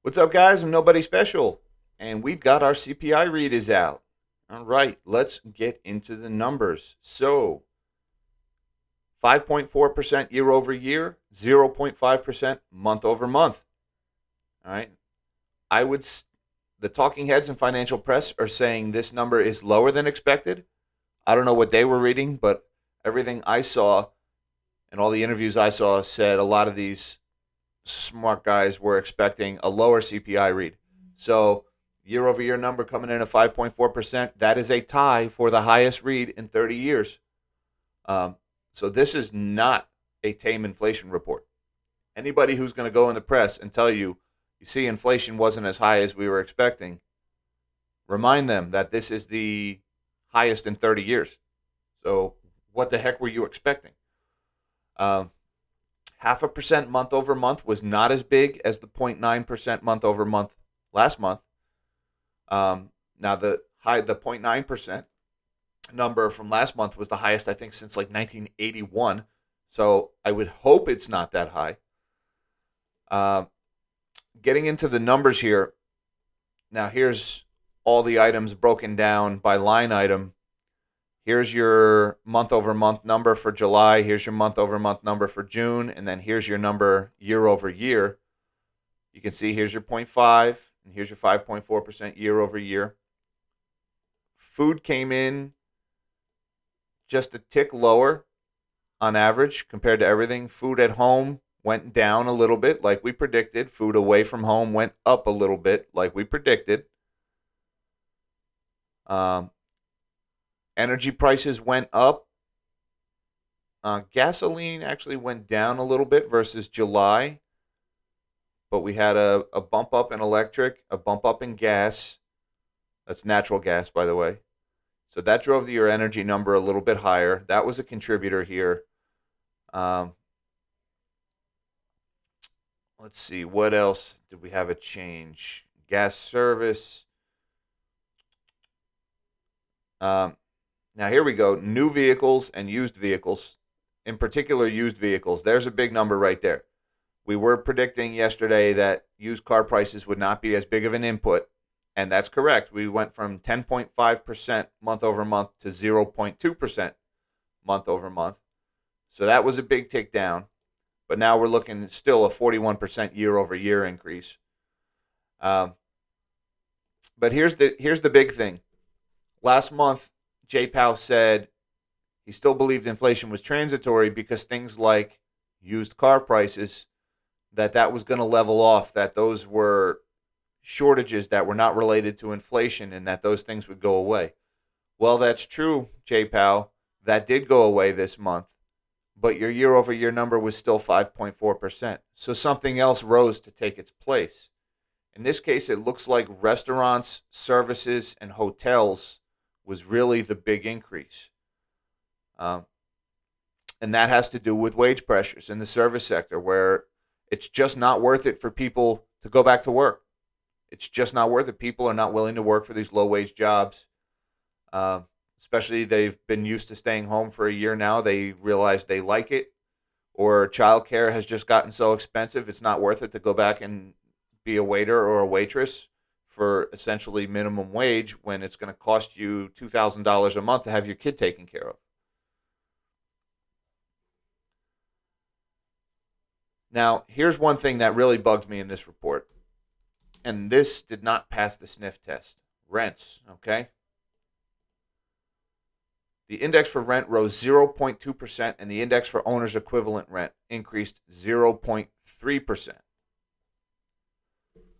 What's up, guys? I'm Nobody Special, and we've got our CPI read is out. All right, let's get into the numbers. So, 5.4% year over year, 0.5% month over month. All right, I would, the talking heads and financial press are saying this number is lower than expected. I don't know what they were reading, but everything I saw and all the interviews I saw said a lot of these smart guys were expecting a lower CPI read. So, year over year number coming in at 5.4%. That is a tie for the highest read in 30 years. Um, so, this is not a tame inflation report. Anybody who's going to go in the press and tell you, you see, inflation wasn't as high as we were expecting, remind them that this is the highest in 30 years. So, what the heck were you expecting? Um, 0.5% month over month was not as big as the 0.9% month over month last month. Now the 0.9% number from last month was the highest I think since like 1981. So I would hope it's not that high. Uh, Getting into the numbers here. Now here's all the items broken down by line item. Here's your month over month number for July. Here's your month over month number for June. And then here's your number year over year. You can see here's your zero point 0.5 and here's your 5.4% year over year. Food came in just a tick lower on average compared to everything. Food at home went down a little bit like we predicted. Food away from home went up a little bit like we predicted. Um, Energy prices went up. Gasoline actually went down a little bit versus July, but we had a bump up in electric, a bump up in gas. That's natural gas, by the way. So that drove your energy number a little bit higher. That was a contributor here. Um, let's see, what else did we have a change? Gas service. Um, Now here we go. New vehicles and used vehicles, in particular used vehicles. There's a big number right there. We were predicting yesterday that used car prices would not be as big of an input, and that's correct. We went from 10.5% month over month to 0.2% month over month. So that was a big tick down, but now we're looking still a 41% year over year increase. Um, but here's the big thing. Last month, Jay Powell said he still believed inflation was transitory because things like used car prices that was going to level off, that those were shortages that were not related to inflation and that those things would go away. Well, that's true, Jay Powell. That did go away this month, but your year over year number was still 5.4%. So something else rose to take its place. In this case, it looks like restaurants, services, and hotels was really the big increase. Um, and that has to do with wage pressures in the service sector, where it's just not worth it for people to go back to work. It's just not worth it. People are not willing to work for these low wage jobs. Uh, Especially they've been used to staying home for a year now. They realize they like it, or childcare has just gotten so expensive, it's not worth it to go back and be a waiter or a waitress for essentially minimum wage when it's going to cost you $2,000 a month to have your kid taken care of. Now, here's one thing that really bugged me in this report, and this did not pass the sniff test. Rents, okay? The index for rent rose 0.2%, and the index for owner's equivalent rent increased 0.3%.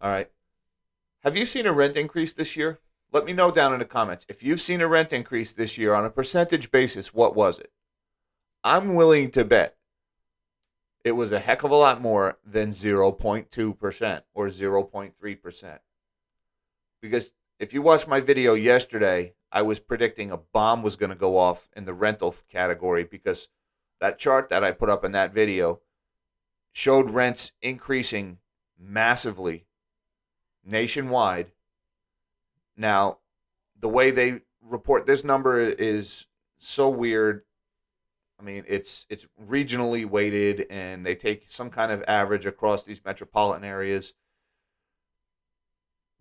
All right. Have you seen a rent increase this year? Let me know down in the comments. If you've seen a rent increase this year on a percentage basis, what was it? I'm willing to bet it was a heck of a lot more than 0.2% or 0.3%. Because if you watched my video yesterday, I was predicting a bomb was going to go off in the rental category because that chart that I put up in that video showed rents increasing massively nationwide. Now, the way they report this number is so weird. I mean, it's regionally weighted, and they take some kind of average across these metropolitan areas.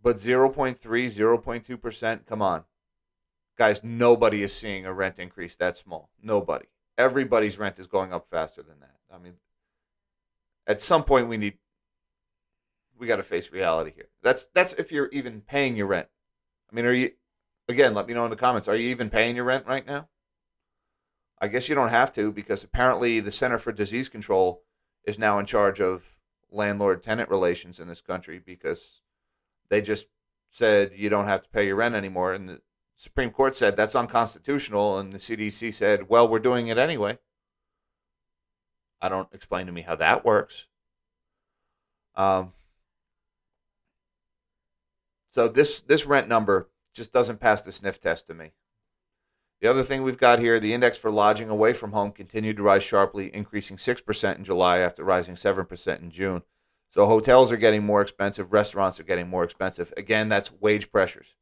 But 0.3, 0.2%, come on. Guys, nobody is seeing a rent increase that small. Nobody. Everybody's rent is going up faster than that. I mean, at some point we got to face reality here. That's if you're even paying your rent. I mean, are you again, let me know in the comments, are you even paying your rent right now? I guess you don't have to because apparently the Center for Disease Control is now in charge of landlord tenant relations in this country because they just said you don't have to pay your rent anymore. And the Supreme Court said that's unconstitutional. And the CDC said, well, we're doing it anyway. I don't explain to me how that works. So this rent number just doesn't pass the sniff test to me. The other thing we've got here, the index for lodging away from home continued to rise sharply, increasing 6% in July after rising 7% in June. So hotels are getting more expensive, restaurants are getting more expensive. Again, that's wage pressures.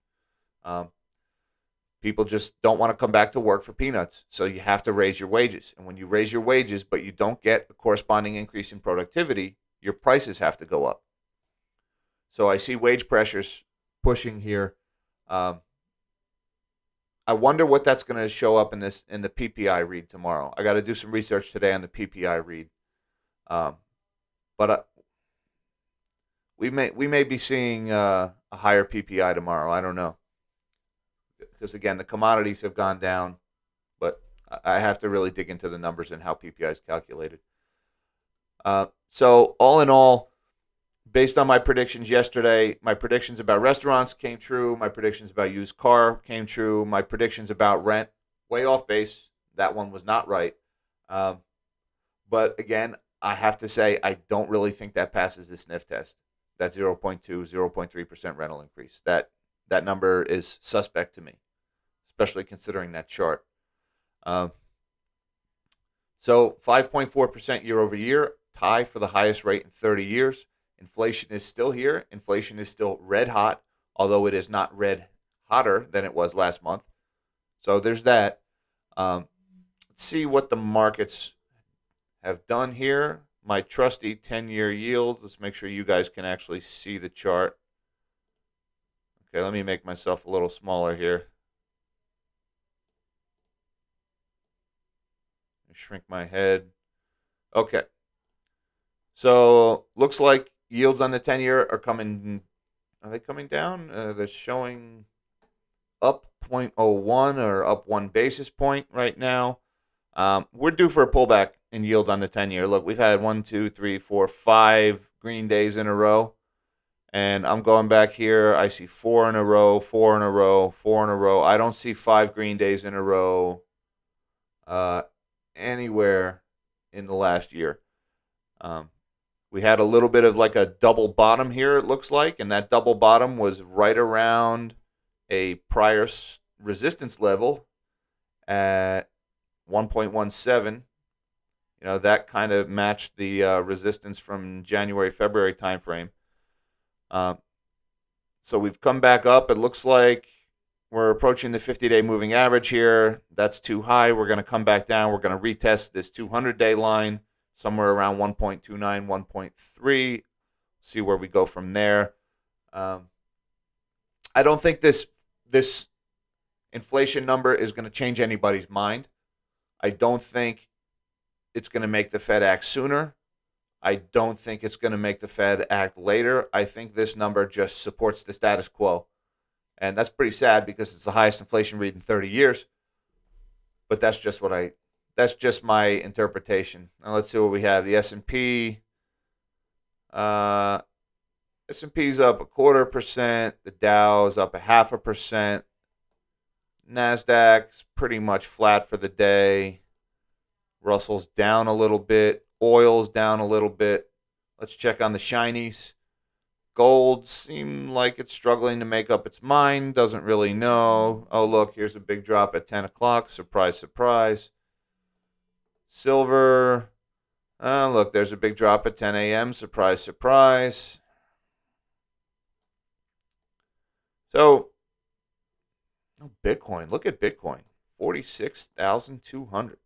People just don't want to come back to work for peanuts, so you have to raise your wages. And when you raise your wages, but you don't get a corresponding increase in productivity, your prices have to go up. So I see wage pressures pushing here. I wonder what that's going to show up in the PPI read tomorrow. I got to do some research today on the PPI read, but we may be seeing a higher PPI tomorrow. I don't know because again the commodities have gone down, but I have to really dig into the numbers and how PPI is calculated. So all in all, based on my predictions yesterday, my predictions about restaurants came true. My predictions about used car came true. My predictions about rent, way off base. That one was not right. But again, I have to say, I don't really think that passes the sniff test. That 0.2, 0.3% rental increase. That number is suspect to me, especially considering that chart. So 5.4% year over year, tie for the highest rate in 30 years. Inflation is still here. Inflation is still red hot, although it is not red hotter than it was last month. So there's that. Let's see what the markets have done here. My trusty 10-year yield. Let's make sure you guys can actually see the chart. Okay, let me make myself a little smaller here. Shrink my head. Okay. So looks like yields on the 10-year are coming. Are they coming down? They're showing up 0.01 or up 1 basis point right now. We're due for a pullback in yield on the 10-year. Look, we've had 1, 2, 3, 4, 5 green days in a row. And I'm going back here. I see 4 in a row, 4 in a row, 4 in a row. I don't see 5 green days in a row anywhere in the last year. We had a little bit of like a double bottom here, it looks like, and that double bottom was right around a prior resistance level at 1.17. You know, that kind of matched the resistance from January, February timeframe. So we've come back up. It looks like we're approaching the 50-day moving average here. That's too high. We're going to come back down. We're going to retest this 200-day line somewhere around 1.29, 1.3. See where we go from there. I don't think this inflation number is going to change anybody's mind. I don't think it's going to make the Fed act sooner. I don't think it's going to make the Fed act later. I think this number just supports the status quo. And that's pretty sad because it's the highest inflation read in 30 years. But that's just my interpretation. Now let's see what we have. The S&P. S&P's up 0.25%. The Dow's up 0.5%. NASDAQ's pretty much flat for the day. Russell's down a little bit. Oil's down a little bit. Let's check on the shinies. Gold seems like it's struggling to make up its mind. Doesn't really know. Oh, look, here's a big drop at 10 o'clock. Surprise, surprise. Silver. Look, there's a big drop at 10 a.m. Surprise, surprise. So, Bitcoin. Look at Bitcoin. 46,200.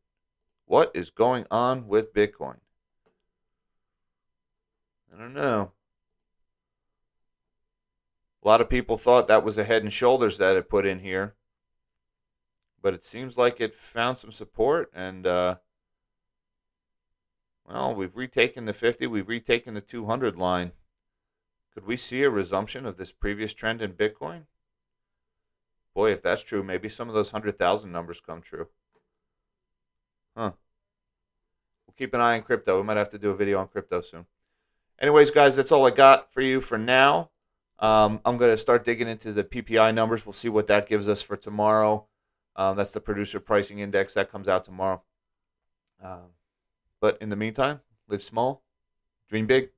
What is going on with Bitcoin? I don't know. A lot of people thought that was a head and shoulders that it put in here, but it seems like it found some support, and well, we've retaken the 50, we've retaken the 200 line. Could we see a resumption of this previous trend in Bitcoin? Boy, if that's true, maybe some of those 100,000 numbers come true. Huh. We'll keep an eye on crypto. We might have to do a video on crypto soon. Anyways, guys, that's all I got for you for now. I'm going to start digging into the PPI numbers. We'll see what that gives us for tomorrow. That's the producer pricing index. That comes out tomorrow. But in the meantime, live small, dream big.